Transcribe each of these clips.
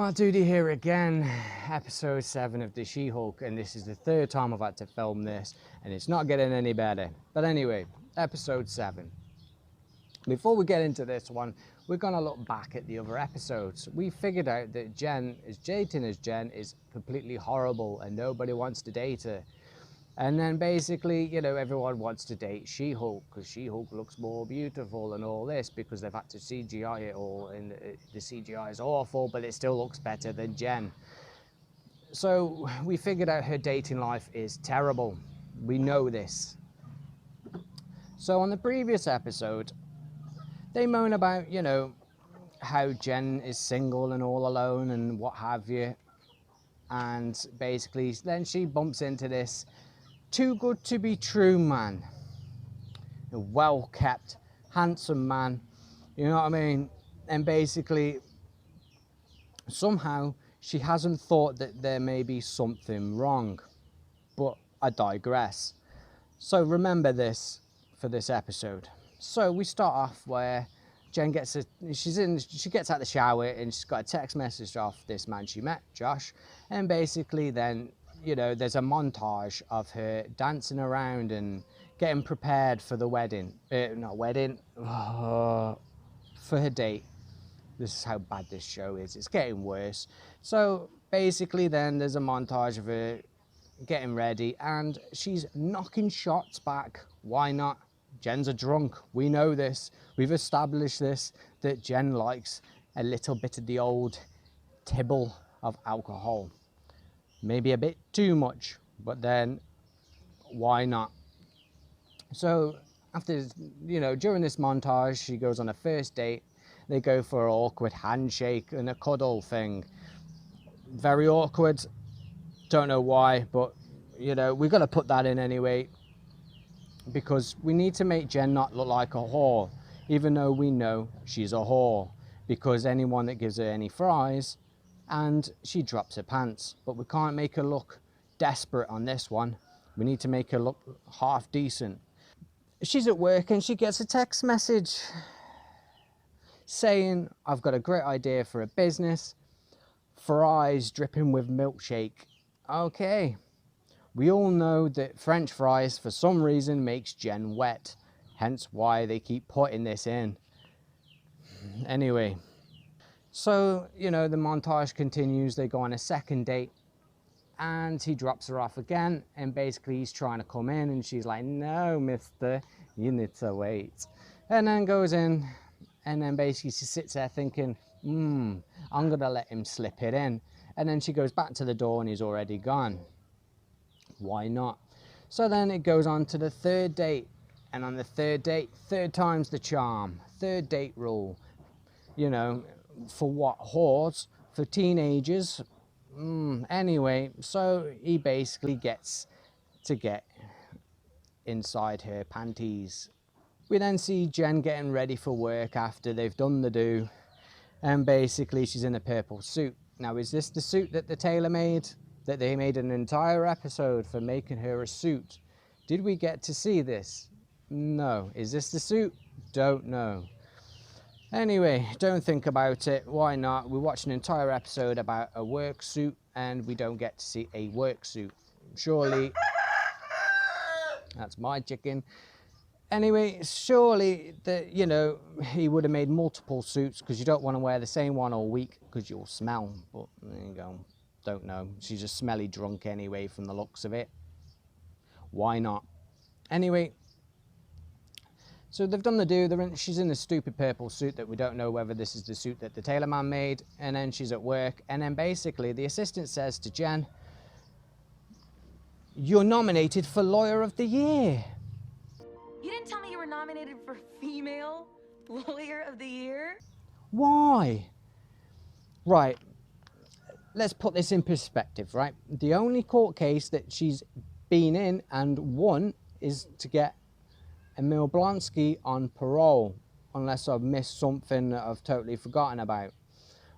Mark Doody here again, episode 7 of The She-Hulk, and this is the third time I've had to film this, and it's not getting any better. But anyway, episode 7. Before we get into this one, we're going to look back at the other episodes. We figured out that Jen, as dating as Jen, is completely horrible, and nobody wants to date her. And then basically, you know, everyone wants to date She-Hulk because She-Hulk looks more beautiful and all this because they've had to CGI it all, and the CGI is awful, but it still looks better than Jen. So we figured out her dating life is terrible. We know this. So on the previous episode, they moan about, you know, how Jen is single and all alone and what have you. And basically, then she bumps into this too good to be true man, a well-kept, handsome man, you know what I mean? And basically, somehow she hasn't thought that there may be something wrong, but I digress. So remember this for this episode. So we start off where Jen gets she gets out of the shower and she's got a text message off this man she met, Josh, and basically then, you know, there's a montage of her dancing around and getting prepared for the wedding. For her date. This is how bad this show is. It's getting worse. So basically then there's a montage of her getting ready and she's knocking shots back. Why not? Jen's a drunk. We know this. We've established this, that Jen likes a little bit of the old tibble of alcohol. Maybe a bit too much, but then why not? So after, you know, during this montage, she goes on a first date. They go for an awkward handshake and a cuddle thing. Very awkward. Don't know why, but, you know, we've got to put that in anyway, because we need to make Jen not look like a whore, even though we know she's a whore, because anyone that gives her any fries, and she drops her pants. But we can't make her look desperate on this one. We need to make her look half decent. She's at work and she gets a text message saying, I've got a great idea for a business. Fries dripping with milkshake. Okay. We all know that French fries for some reason makes Jen wet. Hence why they keep putting this in. Anyway. So, you know, the montage continues. They go on a second date and he drops her off again. And basically he's trying to come in and she's like, no, mister, you need to wait. And then goes in and then basically she sits there thinking, I'm going to let him slip it in. And then she goes back to the door and he's already gone. Why not? So then it goes on to the third date. And on the third date, third time's the charm. Third date rule. You know, for what? Whores? For teenagers? Anyway, so he basically gets to get inside her panties. We then see Jen getting ready for work after they've done the do. And basically she's in a purple suit. Now, is this the suit that the tailor made? That they made an entire episode for making her a suit? Did we get to see this? No. Is this the suit? Don't know. Anyway, don't think about it. Why not? We watched an entire episode about a work suit and we don't get to see a work suit. Surely, that's my chicken. Anyway, surely, you know, he would have made multiple suits because you don't want to wear the same one all week because you'll smell. But there you go. Don't know. She's a smelly drunk anyway from the looks of it. Why not? Anyway. So they've done the do, she's in a stupid purple suit that we don't know whether this is the suit that the tailor man made, and then she's at work, and then basically the assistant says to Jen, you're nominated for Lawyer of the Year. You didn't tell me you were nominated for Female Lawyer of the Year? Why? Right, let's put this in perspective, right? The only court case that she's been in and won is to get Emil Blonsky on parole, unless I've missed something that I've totally forgotten about,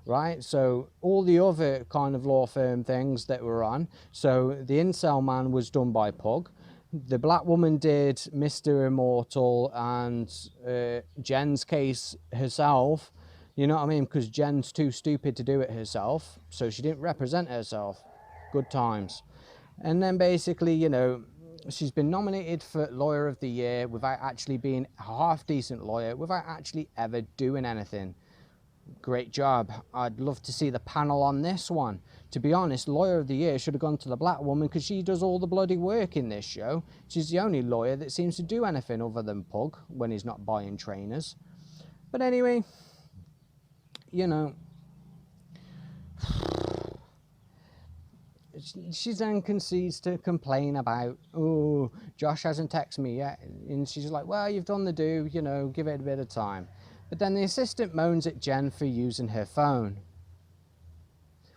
right? So all the other kind of law firm things that were on, so the Incel Man was done by Pug, the black woman did Mr. Immortal and Jen's case herself You know what I mean? Because Jen's too stupid to do it herself, so she didn't represent herself. Good times. And then basically, you know, she's been nominated for Lawyer of the Year without actually being a half decent lawyer, without actually ever doing anything. Great job. I'd love to see the panel on this one. To be honest, Lawyer of the Year should have gone to the black woman because she does all the bloody work in this show. She's the only lawyer that seems to do anything other than Pug when he's not buying trainers. But anyway, you know, she then proceeds to complain about, oh, Josh hasn't texted me yet. And she's like, well, you've done the do, you know, give it a bit of time. But then the assistant moans at Jen for using her phone.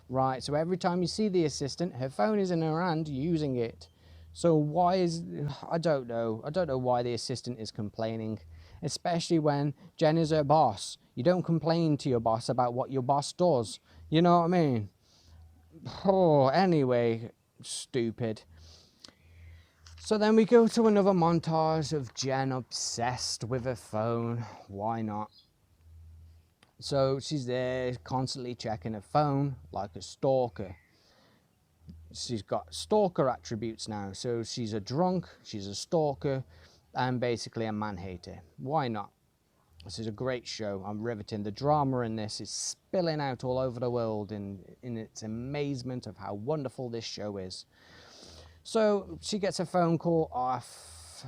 Right, so every time you see the assistant, her phone is in her hand using it. So why is, I don't know why the assistant is complaining, especially when Jen is her boss. You don't complain to your boss about what your boss does. You know what I mean? Oh, anyway, stupid. So then we go to another montage of Jen obsessed with her phone. Why not? So she's there constantly checking her phone like a stalker. She's got stalker attributes now. So she's a drunk, she's a stalker, and basically a man-hater. Why not? This is a great show. I'm riveting. The drama in this is spilling out all over the world in its amazement of how wonderful this show is. So she gets a phone call off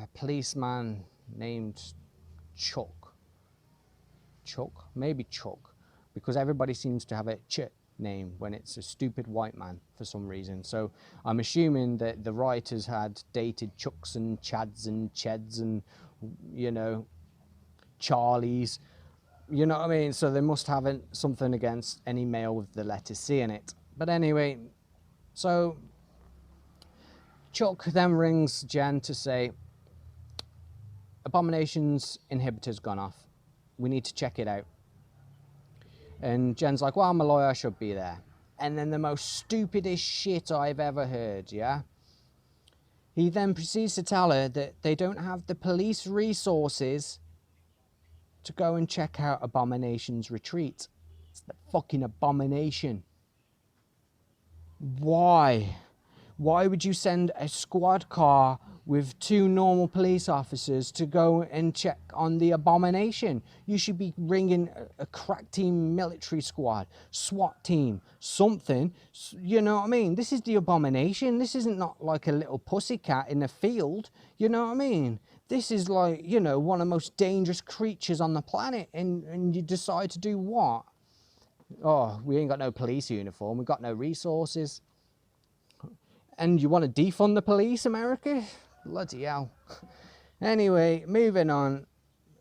a policeman named Chuck. Chuck? Maybe Chuck. Because everybody seems to have a Ch name when it's a stupid white man for some reason. So I'm assuming that the writers had dated Chucks and Chads and Cheds and, you know, Charlies. You know what I mean? So they must have something against any male with the letter C in it. But anyway, so Chuck then rings Jen to say, Abomination's inhibitor's gone off. We need to check it out. And Jen's like, well, I'm a lawyer, I should be there. And then the most stupidest shit I've ever heard, yeah? He then proceeds to tell her that they don't have the police resources to go and check out Abomination's retreat. It's the fucking Abomination. Why? Why would you send a squad car with 2 normal police officers to go and check on the Abomination? You should be bringing a crack team military squad, SWAT team, something. You know what I mean? This is the Abomination. This isn't not like a little pussycat in a field. You know what I mean? This is like, you know, one of the most dangerous creatures on the planet. And you decide to do what? Oh, we ain't got no police uniform. We've got no resources. And you want to defund the police, America? Bloody hell. Anyway, moving on.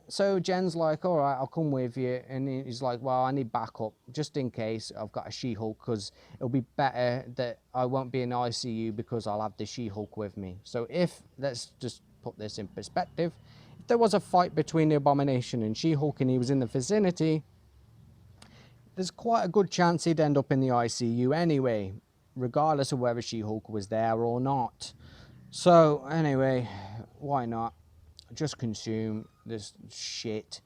So Jen's like, all right, I'll come with you. And he's like, well, I need backup just in case I've got a She-Hulk, because it'll be better that I won't be in ICU because I'll have the She-Hulk with me. So let's just put this in perspective. If there was a fight between the Abomination and She-Hulk and he was in the vicinity, there's quite a good chance he'd end up in the ICU anyway, regardless of whether She-Hulk was there or not. So anyway, why not? Just consume this shit.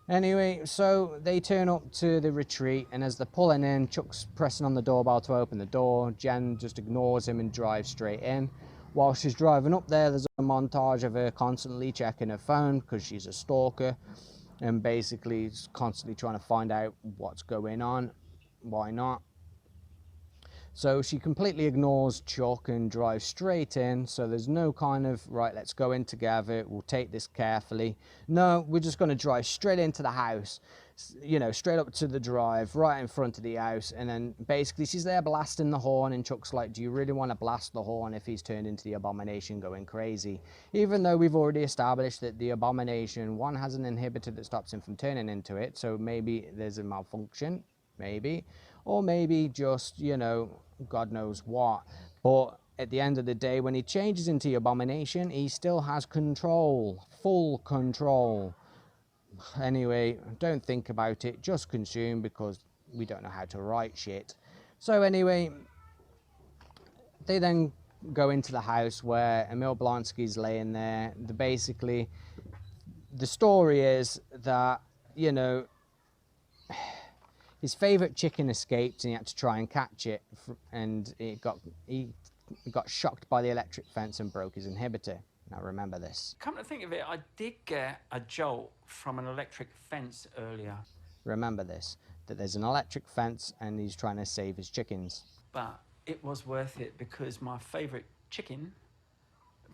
Anyway, so they turn up to the retreat, and as they're pulling in, Chuck's pressing on the doorbell to open the door. Jen just ignores him and drives straight in. While she's driving up there, there's a montage of her constantly checking her phone because she's a stalker and basically constantly trying to find out what's going on. Why not? So she completely ignores Chuck and drives straight in. So there's no kind of, right, let's go in together. We'll take this carefully. No, we're just going to drive straight into the house, you know, straight up to the drive, right in front of the house. And then basically she's there blasting the horn. And Chuck's like, do you really want to blast the horn if he's turned into the Abomination going crazy? Even though we've already established that the Abomination, one, has an inhibitor that stops him from turning into it. So maybe there's a malfunction, maybe. Or maybe just, you know, God knows what. But at the end of the day, when he changes into the Abomination, he still has control, full control. Anyway, don't think about it, just consume, because we don't know how to write shit. So anyway, they then go into the house where Emil Blonsky's laying there. Basically, the story is that, you know, his favorite chicken escaped and he had to try and catch it, and he got shocked by the electric fence and broke his inhibitor. Now remember this. Come to think of it, I did get a jolt from an electric fence earlier. Remember this, that there's an electric fence and he's trying to save his chickens. But it was worth it because my favourite chicken,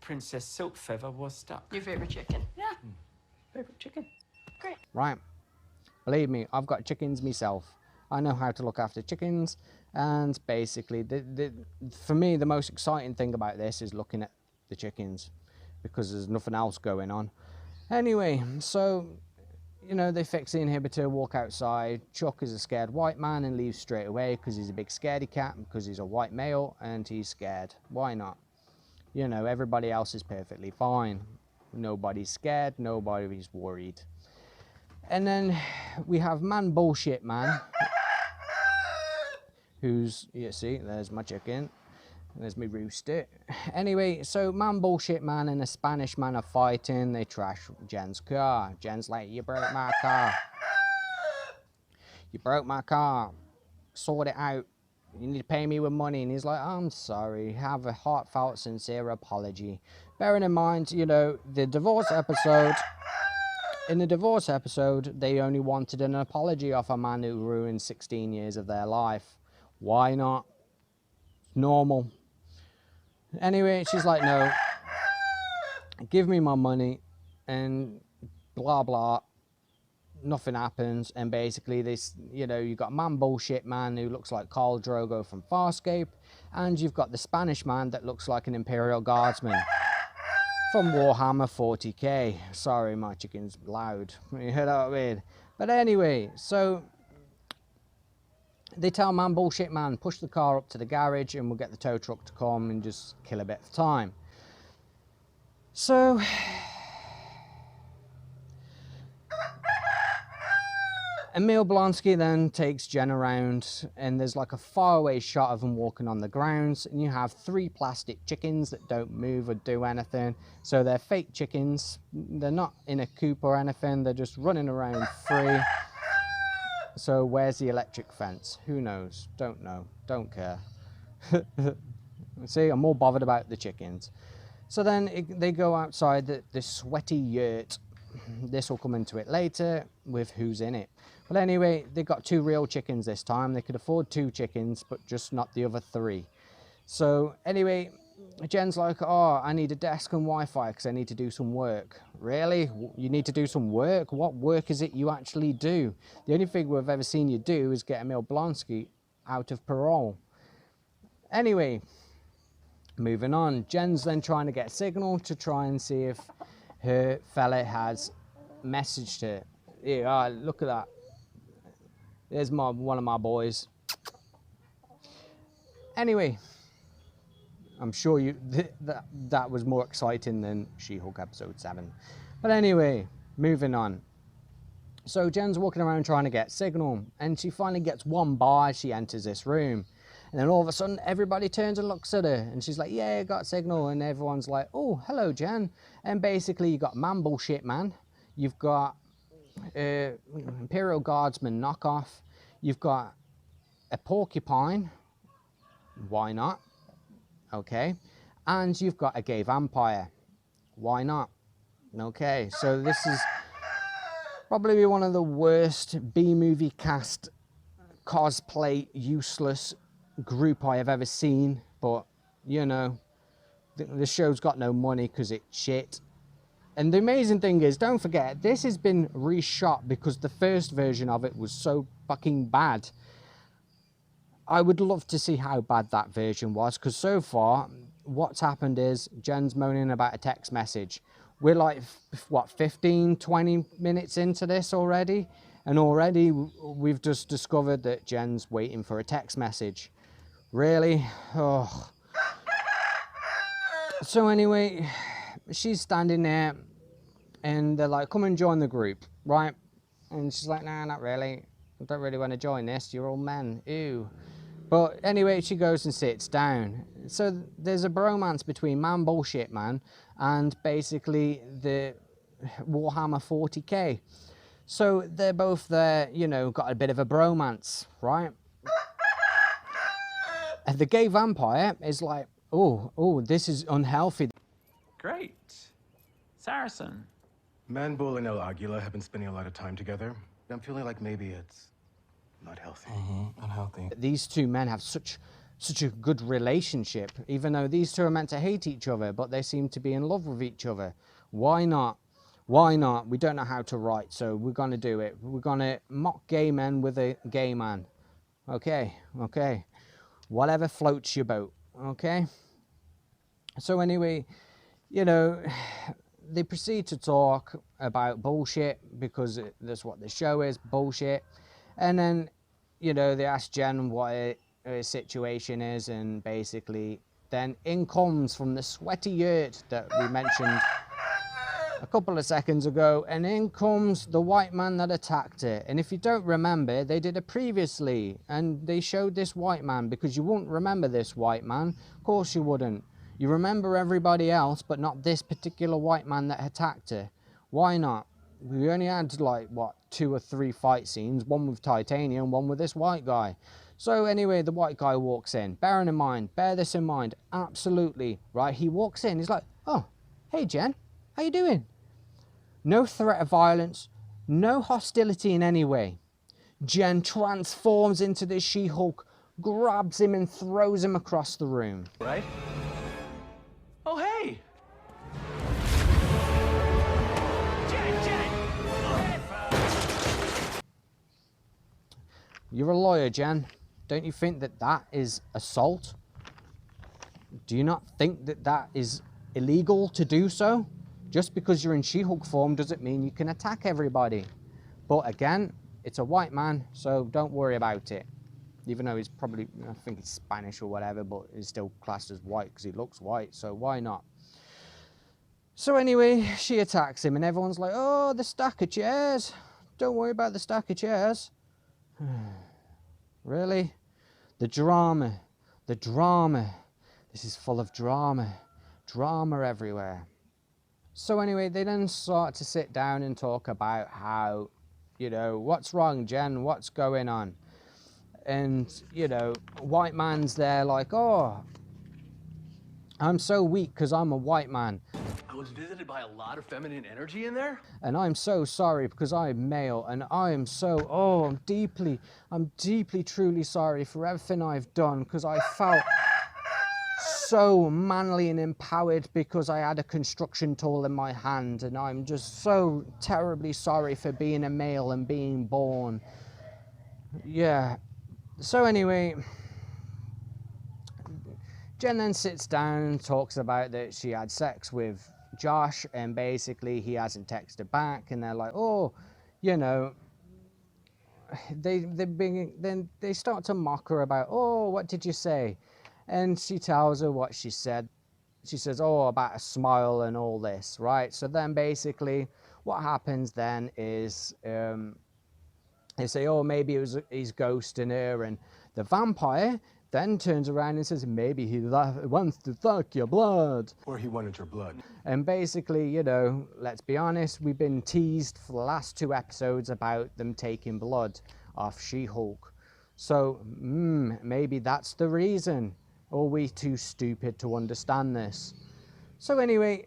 Princess Silkfeather, was stuck. Your favorite chicken? Yeah, favourite chicken. Great. Right. Believe me, I've got chickens myself. I know how to look after chickens, and basically, for me, the most exciting thing about this is looking at the chickens, because there's nothing else going on. Anyway, so, you know, they fix the inhibitor, walk outside. Chuck is a scared white man and leaves straight away because he's a big scaredy cat, because he's a white male and he's scared. Why not? You know, everybody else is perfectly fine. Nobody's scared, nobody's worried. And then we have Man Bullshit Man, who's, you see, there's my chicken, there's me rooster. Anyway, so Man Bullshit Man and a Spanish man are fighting. They trash Jen's car. Jen's like, you broke my car. You broke my car. Sort it out. You need to pay me with money. And he's like, I'm sorry. Have a heartfelt, sincere apology. Bearing in mind, you know, the divorce episode. In the divorce episode, they only wanted an apology off a man who ruined 16 years of their life. Why not? Normal. Anyway, she's like, no, give me my money, and blah, blah. Nothing happens, and basically this, you know, you've got Man Bullshit Man who looks like Khal Drogo from Farscape, and you've got the Spanish man that looks like an Imperial Guardsman from Warhammer 40k. Sorry, my chicken's loud. You heard what I mean? But anyway, so they tell Man Bullshit Man, push the car up to the garage and we'll get the tow truck to come and just kill a bit of time. So Emil Blonsky then takes Jen around, and there's like a faraway shot of them walking on the grounds, and you have 3 plastic chickens that don't move or do anything. So they're fake chickens. They're not in a coop or anything. They're just running around free. So where's the electric fence? Who knows? Don't know. Don't care. See, I'm more bothered about the chickens. So then they go outside the sweaty yurt. This will come into it later with who's in it. But anyway, they got 2 real chickens this time. They could afford 2 chickens, but just not the other 3. So anyway, Jen's like, oh, I need a desk and Wi-Fi because I need to do some work. Really? You need to do some work? What work is it you actually do? The only thing we've ever seen you do is get Emil Blonsky out of parole. Anyway, moving on. Jen's then trying to get a signal to try and see if her fella has messaged her. Yeah, look at that. There's one of my boys. Anyway, I'm sure that was more exciting than She-Hulk episode 7. But anyway, moving on. So Jen's walking around trying to get signal, and she finally gets one bar as she enters this room. And then all of a sudden, everybody turns and looks at her, and she's like, yeah, I got signal. And everyone's like, oh, hello, Jen. And basically, you got Man Bullshit Man. You've got Imperial Guardsman knockoff. You've got a porcupine. Why not? Okay. And you've got a gay vampire. Why not? Okay. So this is probably one of the worst B-movie cast cosplay useless group I have ever seen. But, you know, the show's got no money because it's shit. And the amazing thing is, don't forget, this has been reshot because the first version of it was so fucking bad. I would love to see how bad that version was, because so far, what's happened is Jen's moaning about a text message. We're like, what, 15, 20 minutes into this already? And already we've just discovered that Jen's waiting for a text message. Really? Oh. So anyway, she's standing there and they're like, come and join the group, right? And she's like, nah, not really. I don't really want to join this. You're all men. Ew. But anyway, she goes and sits down. So there's a bromance between Man Bullshit Man and basically the Warhammer 40k. So they're both there, you know, got a bit of a bromance, right? And the gay vampire is like, oh, this is unhealthy. Great. Saracen. Manbull and El Aguila have been spending a lot of time together. I'm feeling like maybe it's not healthy. Unhealthy. These two men have such a good relationship, even though these two are meant to hate each other, but they seem to be in love with each other. Why not? Why not? We don't know how to write, so we're going to do it. We're going to mock gay men with a gay man. Okay. Whatever floats your boat, okay? So anyway, you know, they proceed to talk about bullshit because that's what the show is, bullshit. And then, you know, they ask Jen what her situation is, and basically then in comes from the sweaty yurt that we mentioned a couple of seconds ago, and in comes the white man that attacked her. And if you don't remember, they did it previously, and they showed this white man, because you wouldn't remember this white man. Of course you wouldn't. You remember everybody else, but not this particular white man that attacked her. Why not? We only had like, what, 2 or 3 fight scenes, one with Titanium, one with this white guy. So anyway, the white guy walks in. Bear this in mind, absolutely, right? He walks in, he's like, oh, hey Jen, how you doing? No threat of violence, no hostility in any way. Jen transforms into this She-Hulk, grabs him and throws him across the room. Right? Oh, hey! You're a lawyer, Jen. Don't you think that that is assault? Do you not think that that is illegal to do so? Just because you're in She-Hulk form doesn't mean you can attack everybody. But again, it's a white man, so don't worry about it. Even though he's probably, I think he's Spanish or whatever, but he's still classed as white because he looks white, so why not? So anyway, she attacks him and everyone's like, oh, the stack of chairs. Don't worry about the stack of chairs. Really? The drama. This is full of drama. Drama everywhere. So anyway, they then start to sit down and talk about how, you know, what's wrong, Jen? What's going on? And, you know, white man's there like, oh, I'm so weak because I'm a white man. I was visited by a lot of feminine energy in there. And I'm so sorry because I'm male, and I am so, I'm deeply, truly sorry for everything I've done, because I felt so manly and empowered because I had a construction tool in my hand, and I'm just so terribly sorry for being a male and being born. Yeah. So anyway, Jen then sits down and talks about that she had sex with Josh, and basically he hasn't texted back, and they're like, oh, you know, then they start to mock her about, oh, what did you say? And she tells her what she said. She says, oh, about a smile and all this, right? So then basically what happens then is they say, oh, maybe he's ghosting her, and the vampire then turns around and says, maybe he wants to suck your blood. Or he wanted your blood. And basically, you know, let's be honest, we've been teased for the last 2 episodes about them taking blood off She-Hulk. So, maybe that's the reason. Or are we too stupid to understand this? So anyway,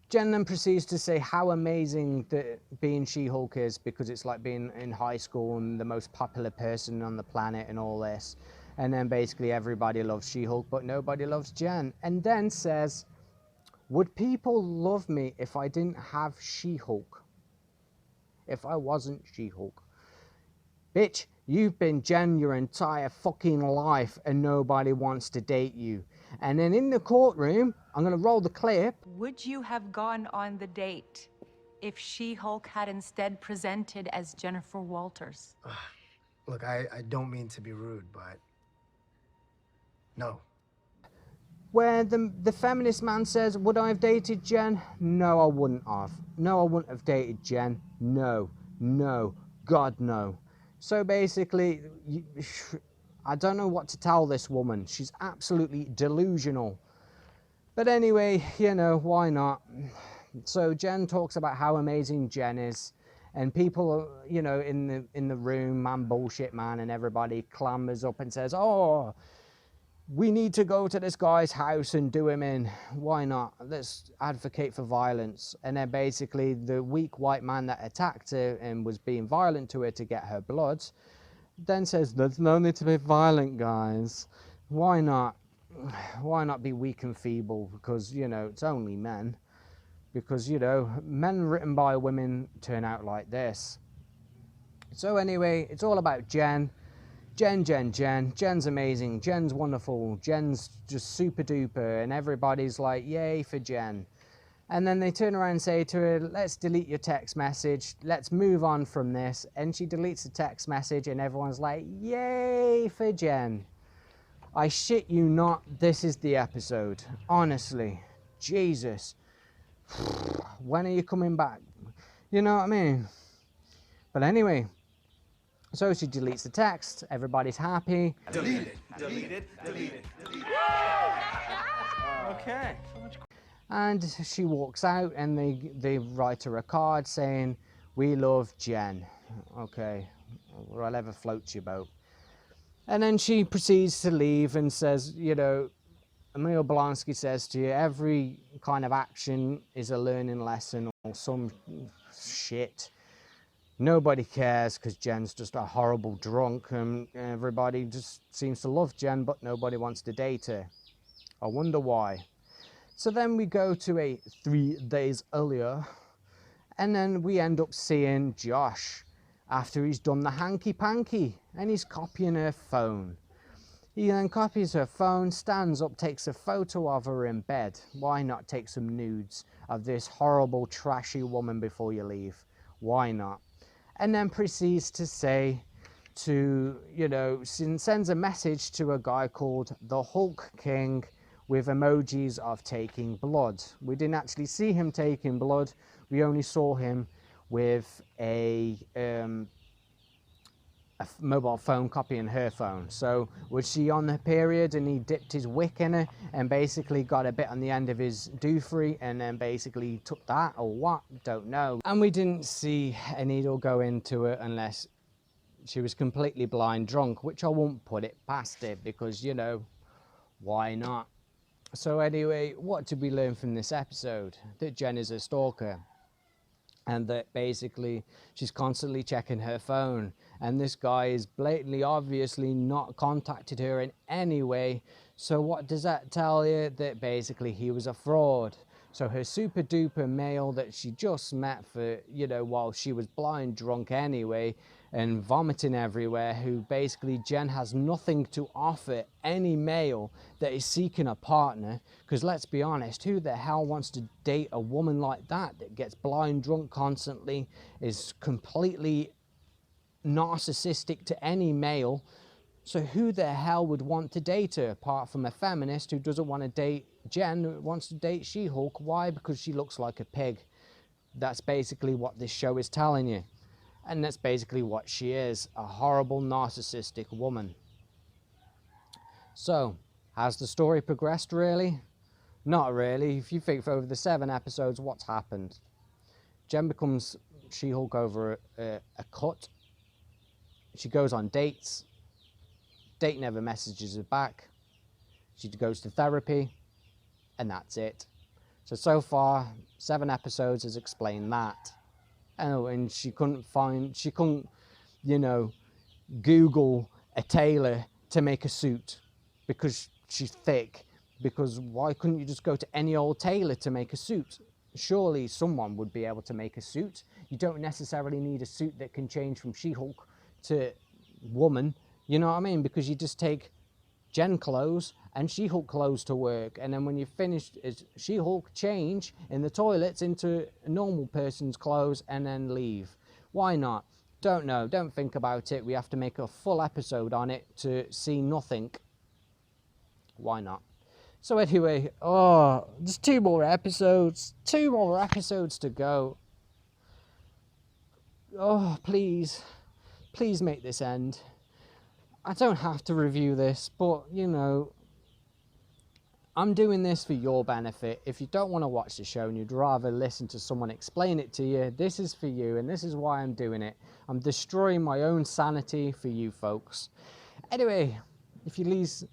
Jen then proceeds to say how amazing that being She-Hulk is, because it's like being in high school and the most popular person on the planet and all this. And then basically everybody loves She-Hulk, but nobody loves Jen. And then says, would people love me if I didn't have She-Hulk? If I wasn't She-Hulk? Bitch, you've been Jen your entire fucking life and nobody wants to date you. And then in the courtroom, I'm going to roll the clip. Would you have gone on the date if She-Hulk had instead presented as Jennifer Walters? Look, I don't mean to be rude, but no. Where the feminist man says, would I have dated Jen? No, I wouldn't have. No, I wouldn't have dated Jen. No, God, no. So basically, I don't know what to tell this woman. She's absolutely delusional. But anyway, you know, why not? So Jen talks about how amazing Jen is, and people, you know, in the room, man, bullshit man, and everybody clambers up and says, "Oh, we need to go to this guy's house and do him in. Why not? Let's advocate for violence." And then basically the weak white man that attacked her and was being violent to her to get her blood then says, "There's no need to be violent, guys. Why not? Why not be weak and feeble? Because, you know, it's only men. Because, you know, men written by women turn out like this." So anyway, it's all about Jen. Jen. Jen's amazing. Jen's wonderful. Jen's just super duper. And everybody's like, yay for Jen. And then they turn around and say to her, "Let's delete your text message. Let's move on from this." And she deletes the text message and everyone's like, yay for Jen. I shit you not, this is the episode. Honestly. Jesus. When are you coming back? You know what I mean? But anyway. So she deletes the text, everybody's happy. Delete it. Okay. And she walks out and they write her a card saying, "We love Jen." Okay, whatever floats your boat. And then she proceeds to leave and says, you know, Emil Blonsky says to you, every kind of action is a learning lesson or some shit. Nobody cares because Jen's just a horrible drunk and everybody just seems to love Jen, but nobody wants to date her. I wonder why. So then we go to 3 days earlier, and then we end up seeing Josh after he's done the hanky-panky, and he's copying her phone. He then copies her phone, stands up, takes a photo of her in bed. Why not take some nudes of this horrible, trashy woman before you leave? Why not? And then proceeds to say to, you know, sends a message to a guy called the Hulk King with emojis of taking blood. We didn't actually see him taking blood. We only saw him with a mobile phone copying her phone. So was she on the period and he dipped his wick in her and basically got a bit on the end of his doofree and then basically took that, or what? Don't know. And we didn't see a needle go into it unless she was completely blind drunk, which I won't put it past it because, you know, why not? So anyway, what did we learn from this episode? That Jen is a stalker. And that basically she's constantly checking her phone. And this guy is blatantly, obviously not contacted her in any way. So what does that tell you? That basically he was a fraud. So her super duper male that she just met for, you know, while she was blind drunk anyway and vomiting everywhere, who basically Jen has nothing to offer any male that is seeking a partner. Because let's be honest, who the hell wants to date a woman like that gets blind drunk constantly, is completely narcissistic to any male? So who the hell would want to date her apart from a feminist who doesn't want to date Jen, who wants to date She-Hulk? Why? Because she looks like a pig. That's basically what this show is telling you. And that's basically what she is, a horrible narcissistic woman. So, has the story progressed really? Not really. If you think for over the 7 episodes, what's happened? Jen becomes She-Hulk over a cut. She goes on dates. Date never messages her back. She goes to therapy, and that's it. So far, 7 episodes has explained that. Oh, and she couldn't, you know, Google a tailor to make a suit because she's thick. Because why couldn't you just go to any old tailor to make a suit? Surely someone would be able to make a suit. You don't necessarily need a suit that can change from She-Hulk to woman. You know what I mean? Because you just take Jen clothes and She-Hulk clothes to work, and then when you finish, She-Hulk change in the toilets into a normal person's clothes and then leave. Why not? Don't know. Don't think about it. We have to make a full episode on it to see nothing. Why not? So anyway, just 2 more episodes. 2 more episodes to go. Oh, please. Please make this end. I don't have to review this, but, you know, I'm doing this for your benefit. If you don't want to watch the show and you'd rather listen to someone explain it to you, this is for you, and this is why I'm doing it. I'm destroying my own sanity for you folks. Anyway, if you see,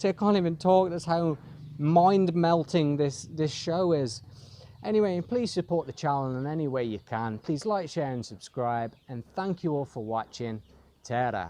I can't even talk, that's how mind-melting this show is. Anyway, please support the channel in any way you can. Please like, share and subscribe, and thank you all for watching. Ta-ra.